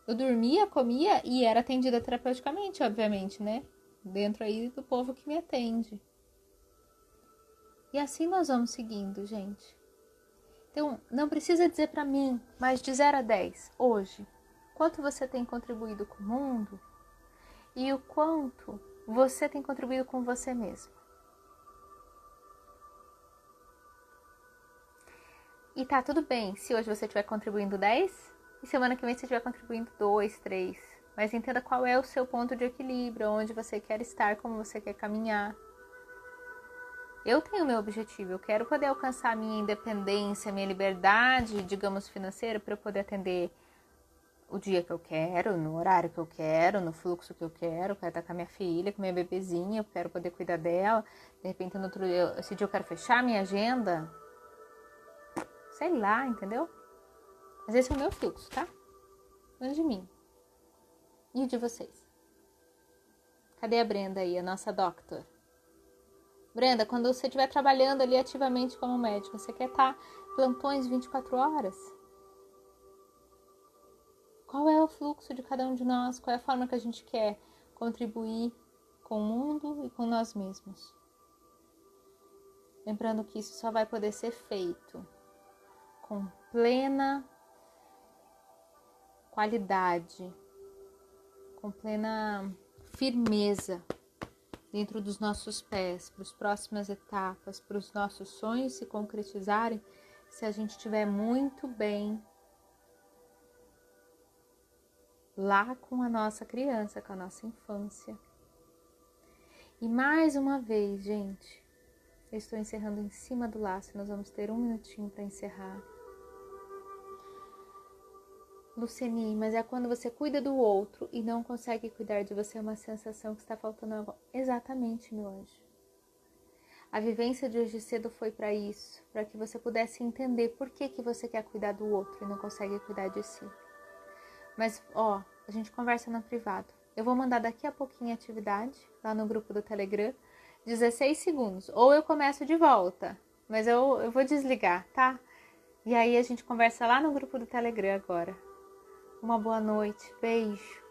Eu dormia, comia e era atendida terapeuticamente, obviamente, né? Dentro aí do povo que me atende. E assim nós vamos seguindo, gente. Então, não precisa dizer pra mim, mas de 0 a 10, hoje, quanto você tem contribuído com o mundo e o quanto você tem contribuído com você mesmo. E tá tudo bem se hoje você estiver contribuindo 10 e semana que vem você estiver contribuindo 2, 3. Mas entenda qual é o seu ponto de equilíbrio, onde você quer estar, como você quer caminhar. Eu tenho meu objetivo, eu quero poder alcançar a minha independência, minha liberdade, digamos, financeira, para eu poder atender o dia que eu quero, no horário que eu quero, no fluxo que eu quero estar com a minha filha, com a minha bebezinha, eu quero poder cuidar dela. De repente, no outro dia, esse dia eu quero fechar a minha agenda. Sei lá, entendeu? Mas esse é o meu fluxo, tá? Não de mim. E o de vocês? Cadê a Brenda aí, a nossa doctor? Brenda, quando você estiver trabalhando ali ativamente como médico, você quer estar plantões 24 horas? Qual é o fluxo de cada um de nós? Qual é a forma que a gente quer contribuir com o mundo e com nós mesmos? Lembrando que isso só vai poder ser feito com plena qualidade, com plena firmeza dentro dos nossos pés, para as próximas etapas, para os nossos sonhos se concretizarem, se a gente estiver muito bem lá com a nossa criança, com a nossa infância. E mais uma vez, gente, eu estou encerrando em cima do laço, nós vamos ter 1 minutinho para encerrar. Luciane, mas é quando você cuida do outro e não consegue cuidar de você, é uma sensação que está faltando algo. Exatamente, meu anjo. A vivência de hoje cedo foi para isso, para que você pudesse entender por que você quer cuidar do outro e não consegue cuidar de si. Mas, a gente conversa no privado. Eu vou mandar daqui a pouquinho a atividade lá no grupo do Telegram. 16 segundos. Ou eu começo de volta, mas eu vou desligar, tá? E aí a gente conversa lá no grupo do Telegram agora. Uma boa noite, beijo.